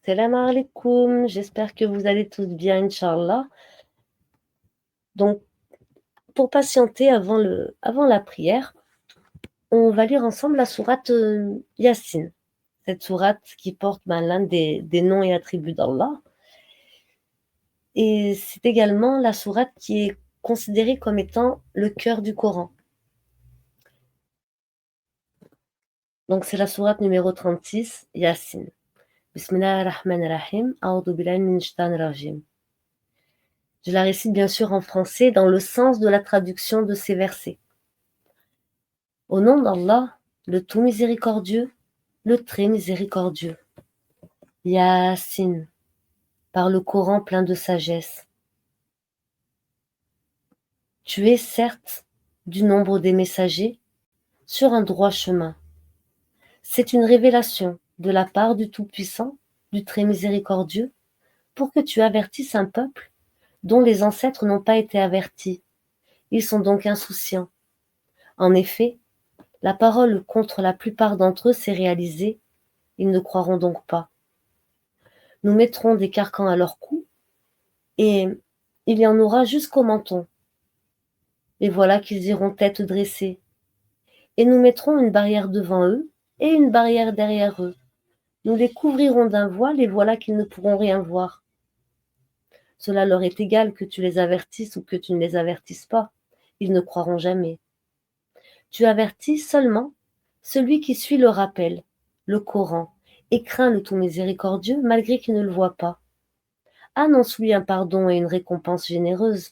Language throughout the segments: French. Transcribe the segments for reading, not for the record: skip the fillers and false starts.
Salam alaikum, j'espère que vous allez tous bien, Inch'Allah. Donc, pour patienter avant la prière, on va lire ensemble la sourate Yassine. Cette sourate qui porte l'un des noms et attributs d'Allah. Et c'est également la sourate qui est considérée comme étant le cœur du Coran. Donc, c'est la sourate numéro 36, Yassine. Bismillah ar-Rahman ar-Rahim, A'udhu billahi minash shaitanir rajim. Je la récite bien sûr en français dans le sens de la traduction de ces versets. Au nom d'Allah, le tout miséricordieux, le très miséricordieux. Yassine, par le Coran plein de sagesse. Tu es certes du nombre des messagers sur un droit chemin. C'est une révélation de la part du Tout-Puissant, du très miséricordieux, pour que tu avertisses un peuple dont les ancêtres n'ont pas été avertis. Ils sont donc insouciants. En effet, la parole contre la plupart d'entre eux s'est réalisée, ils ne croiront donc pas. Nous mettrons des carcans à leur cou, et il y en aura jusqu'au menton. Et voilà qu'ils iront tête dressée. Et nous mettrons une barrière devant eux, et une barrière derrière eux. Nous les couvrirons d'un voile, et voilà qu'ils ne pourront rien voir. Cela leur est égal que tu les avertisses ou que tu ne les avertisses pas. Ils ne croiront jamais. Tu avertis seulement celui qui suit le rappel, le Coran, et craint le tout miséricordieux malgré qu'il ne le voit pas. Annonce-lui un pardon et une récompense généreuse.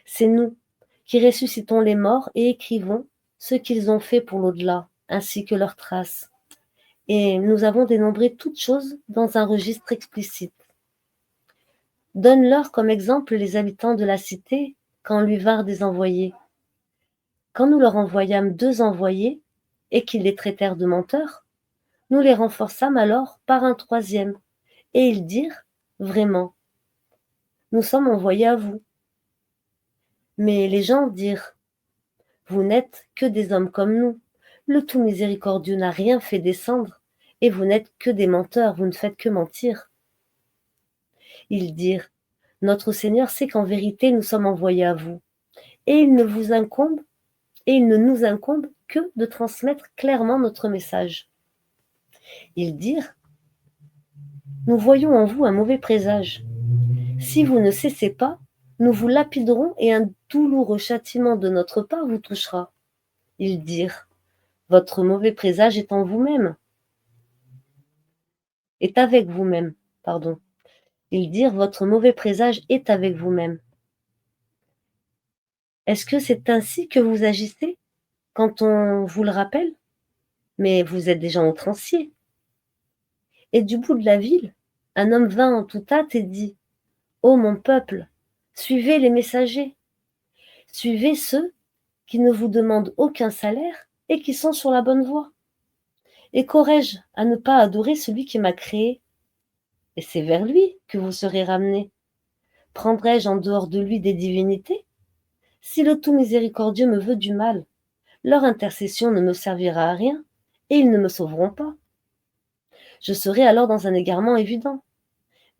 C'est nous qui ressuscitons les morts et écrivons ce qu'ils ont fait pour l'au-delà, ainsi que leurs traces. Et nous avons dénombré toutes choses dans un registre explicite. Donne-leur comme exemple les habitants de la cité quand lui vinrent des envoyés. Quand nous leur envoyâmes 2 envoyés et qu'ils les traitèrent de menteurs, nous les renforçâmes alors par un 3e, et ils dirent, vraiment, nous sommes envoyés à vous. Mais les gens dirent, vous n'êtes que des hommes comme nous. Le tout miséricordieux n'a rien fait descendre, et vous n'êtes que des menteurs, vous ne faites que mentir. Ils dirent, notre Seigneur sait qu'en vérité nous sommes envoyés à vous, et il ne nous incombe que de transmettre clairement notre message. Ils dirent, nous voyons en vous un mauvais présage. Si vous ne cessez pas, nous vous lapiderons et un douloureux châtiment de notre part vous touchera. Ils dirent, votre mauvais présage est en vous-même, est avec vous-même, pardon. Ils dirent, votre mauvais présage est avec vous-même. Est-ce que c'est ainsi que vous agissez quand on vous le rappelle? Mais vous êtes des gens outranciers. Et du bout de la ville, un homme vint en toute hâte et dit, ô mon peuple, suivez les messagers, suivez ceux qui ne vous demandent aucun salaire et qui sont sur la bonne voie. Et qu'aurais-je à ne pas adorer celui qui m'a créé? Et c'est vers lui que vous serez ramenés. Prendrai-je en dehors de lui des divinités? Si le tout miséricordieux me veut du mal, leur intercession ne me servira à rien, et ils ne me sauveront pas. Je serai alors dans un égarement évident.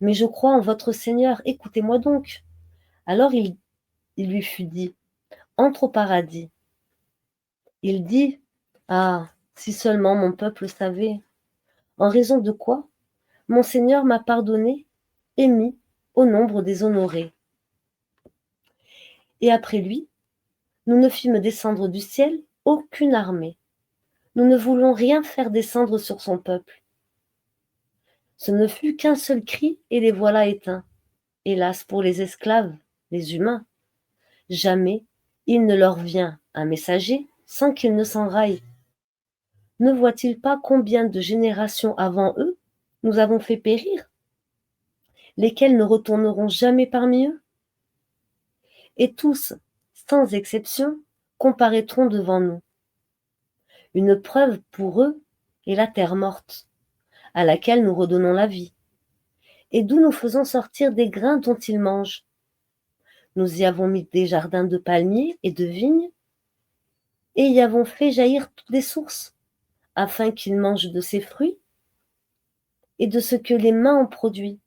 Mais je crois en votre Seigneur, écoutez-moi donc. Alors il lui fut dit, entre au paradis. Il dit, ah, si seulement mon peuple savait, en raison de quoi mon Seigneur m'a pardonné et mis au nombre des honorés. Et après lui, nous ne fîmes descendre du ciel aucune armée. Nous ne voulons rien faire descendre sur son peuple. Ce ne fut qu'un seul cri et les voilà éteints. Hélas pour les esclaves, les humains. Jamais il ne leur vient un messager sans qu'ils ne s'enraillent. Ne voient-ils pas combien de générations avant eux nous avons fait périr, lesquels ne retourneront jamais parmi eux? Et tous, sans exception, comparaîtront devant nous. Une preuve pour eux est la terre morte, à laquelle nous redonnons la vie, et d'où nous faisons sortir des grains dont ils mangent. Nous y avons mis des jardins de palmiers et de vignes, et y avons fait jaillir des sources, afin qu'ils mangent de ces fruits. et de ce que les mains ont produit.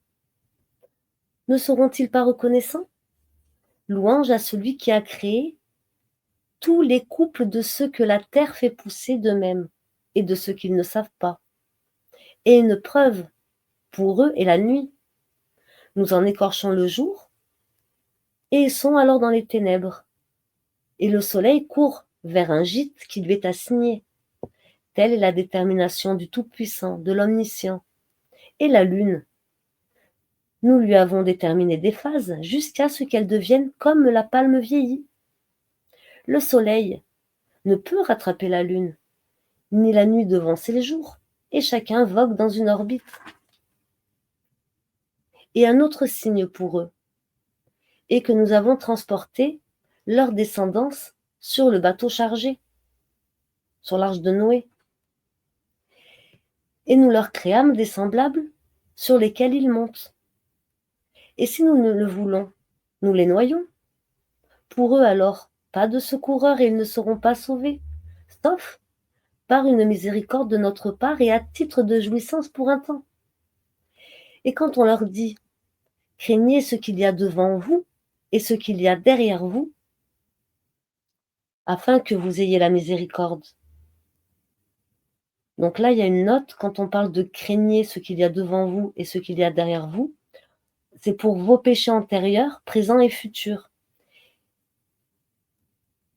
Ne seront-ils pas reconnaissants? Louange à celui qui a créé tous les couples de ceux que la terre fait pousser d'eux-mêmes et de ceux qu'ils ne savent pas. Et une preuve pour eux est la nuit. Nous en écorchons le jour, et ils sont alors dans les ténèbres. Et le soleil court vers un gîte qui lui est assigné. Telle est la détermination du Tout-Puissant, de l'Omniscient. Et la lune, nous lui avons déterminé des phases jusqu'à ce qu'elle devienne comme la palme vieillie. Le soleil ne peut rattraper la lune, ni la nuit devancer le jour, et chacun vogue dans une orbite. Et un autre signe pour eux est que nous avons transporté leur descendance sur le bateau chargé, sur l'arche de Noé. Et nous leur créâmes des semblables sur lesquels ils montent. Et si nous ne le voulons, nous les noyons. Pour eux alors, pas de secoureur et ils ne seront pas sauvés, sauf par une miséricorde de notre part et à titre de jouissance pour un temps. Et quand on leur dit, craignez ce qu'il y a devant vous et ce qu'il y a derrière vous, afin que vous ayez la miséricorde. Donc là, il y a une note, quand on parle de craignez ce qu'il y a devant vous et ce qu'il y a derrière vous, c'est pour vos péchés antérieurs, présents et futurs,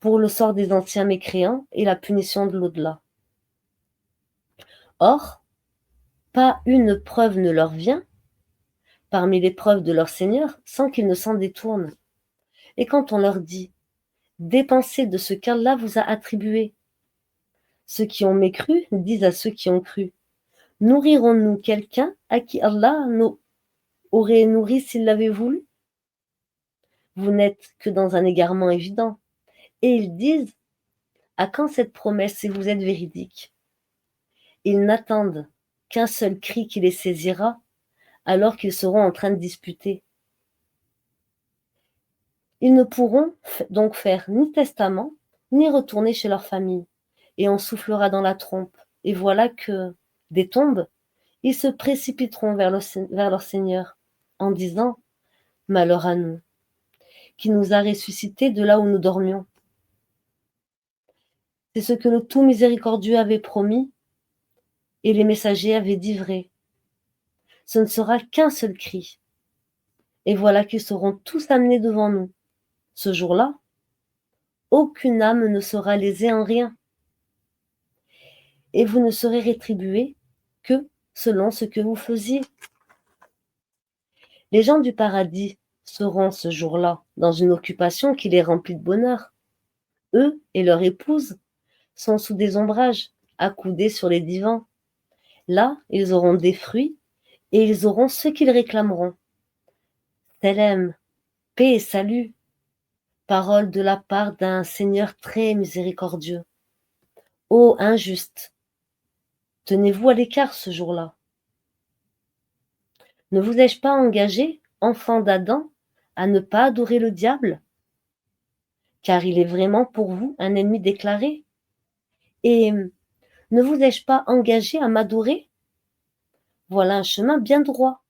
pour le sort des anciens mécréants et la punition de l'au-delà. Or, pas une preuve ne leur vient parmi les preuves de leur Seigneur sans qu'ils ne s'en détournent. Et quand on leur dit « dépensez de ce qu'Allah vous a attribué », ceux qui ont mécru disent à ceux qui ont cru « nourrirons-nous quelqu'un à qui Allah nous aurait nourri s'il l'avait voulu ?» Vous n'êtes que dans un égarement évident. Et ils disent « à quand cette promesse si vous êtes véridique ?» Ils n'attendent qu'un seul cri qui les saisira, alors qu'ils seront en train de disputer. Ils ne pourront donc faire ni testament, ni retourner chez leur famille, et on soufflera dans la trompe, et voilà que, des tombes, ils se précipiteront vers leur Seigneur, en disant « Malheur à nous, qui nous a ressuscités de là où nous dormions. » C'est ce que le tout miséricordieux avait promis, et les messagers avaient dit vrai. Ce ne sera qu'un seul cri, et voilà qu'ils seront tous amenés devant nous. Ce jour-là, aucune âme ne sera lésée en rien, et vous ne serez rétribués que selon ce que vous faisiez. Les gens du paradis seront ce jour-là dans une occupation qui les remplit de bonheur. Eux et leurs épouses sont sous des ombrages, accoudés sur les divans. Là, ils auront des fruits et ils auront ce qu'ils réclameront. Salam, paix et salut, parole de la part d'un Seigneur très miséricordieux. Ô injuste, tenez-vous à l'écart ce jour-là. Ne vous ai-je pas engagé, enfant d'Adam, à ne pas adorer le diable? Car il est vraiment pour vous un ennemi déclaré. Et ne vous ai-je pas engagé à m'adorer? Voilà un chemin bien droit.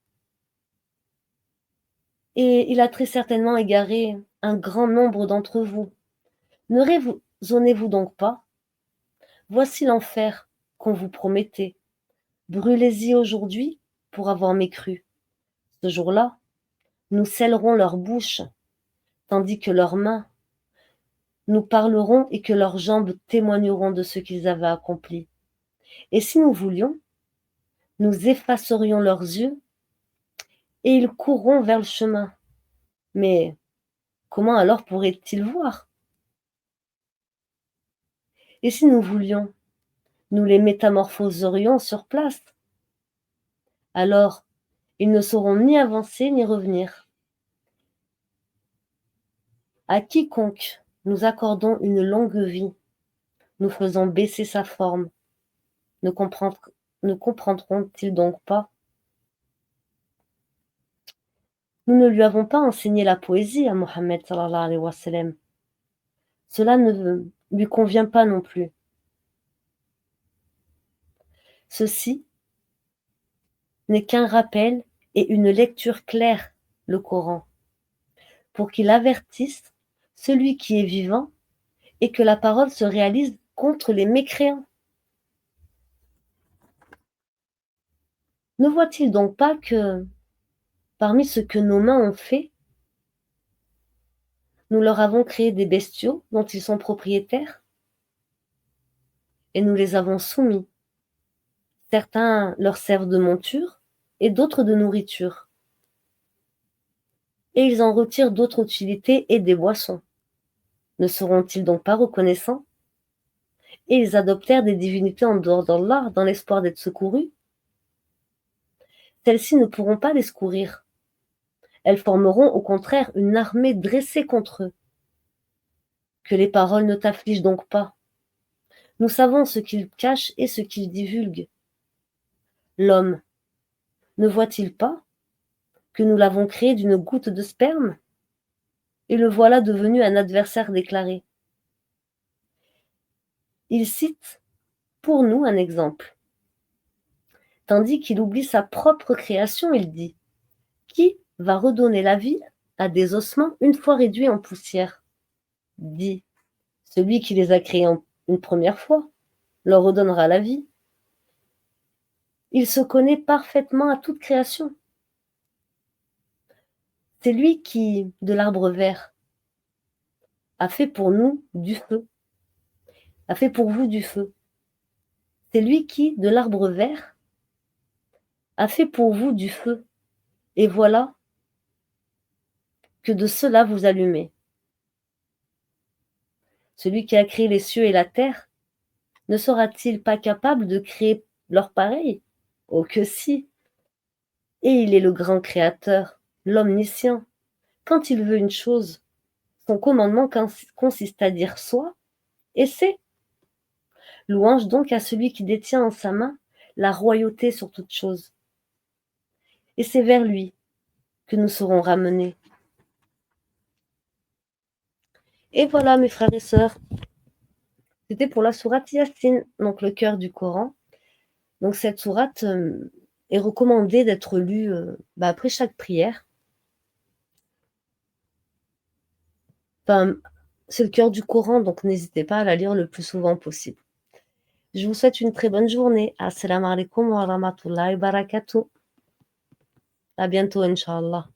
Et il a très certainement égaré un grand nombre d'entre vous. Ne raisonnez-vous donc pas? Voici l'enfer qu'on vous promettait. Brûlez-y aujourd'hui pour avoir mécru. Ce jour-là, nous scellerons leurs bouches, tandis que leurs mains nous parleront et que leurs jambes témoigneront de ce qu'ils avaient accompli. Et si nous voulions, nous effacerions leurs yeux et ils courront vers le chemin. Mais comment alors pourraient-ils voir? Et si nous voulions, nous les métamorphoserions sur place. Alors, ils ne sauront ni avancer ni revenir. À quiconque nous accordons une longue vie, nous faisons baisser sa forme. Ne comprendront-ils donc pas? Nous ne lui avons pas enseigné la poésie à Mohammed sallallahu alayhi wa sallam. Cela ne lui convient pas non plus. Ceux-ci n'est qu'un rappel et une lecture claire, le Coran, pour qu'il avertisse celui qui est vivant et que la parole se réalise contre les mécréants. Ne voit-il donc pas que, parmi ce que nos mains ont fait, nous leur avons créé des bestiaux dont ils sont propriétaires et nous les avons soumis. Certains leur servent de monture et d'autres de nourriture. Et ils en retirent d'autres utilités et des boissons. Ne seront-ils donc pas reconnaissants? Et ils adoptèrent des divinités en dehors d'Allah dans l'espoir d'être secourus. Celles-ci ne pourront pas les secourir. Elles formeront au contraire une armée dressée contre eux. Que les paroles ne t'affligent donc pas. Nous savons ce qu'ils cachent et ce qu'ils divulguent. L'homme, ne voit-il pas que nous l'avons créé d'une goutte de sperme? Et le voilà devenu un adversaire déclaré. Il cite pour nous un exemple. Tandis qu'il oublie sa propre création, il dit: qui va redonner la vie à des ossements une fois réduits en poussière? Dit: celui qui les a créés une première fois leur redonnera la vie. Il se connaît parfaitement à toute création. C'est lui qui, de l'arbre vert, a fait pour nous du feu, a fait pour vous du feu. C'est lui qui, de l'arbre vert, a fait pour vous du feu. Et voilà que de cela vous allumez. Celui qui a créé les cieux et la terre, ne sera-t-il pas capable de créer leur pareil? Oh que si! Et il est le grand créateur, l'omniscient. Quand il veut une chose, son commandement consiste à dire soit, et c'est. Louange donc à celui qui détient en sa main la royauté sur toute chose. Et c'est vers lui que nous serons ramenés. Et voilà mes frères et sœurs, c'était pour la sourate Yasin, donc le cœur du Coran. Donc cette sourate est recommandée d'être lue après chaque prière. Enfin, c'est le cœur du Coran, donc n'hésitez pas à la lire le plus souvent possible. Je vous souhaite une très bonne journée. Assalamu alaikum wa rahmatullahi wa barakatuh. À bientôt, Inch'Allah.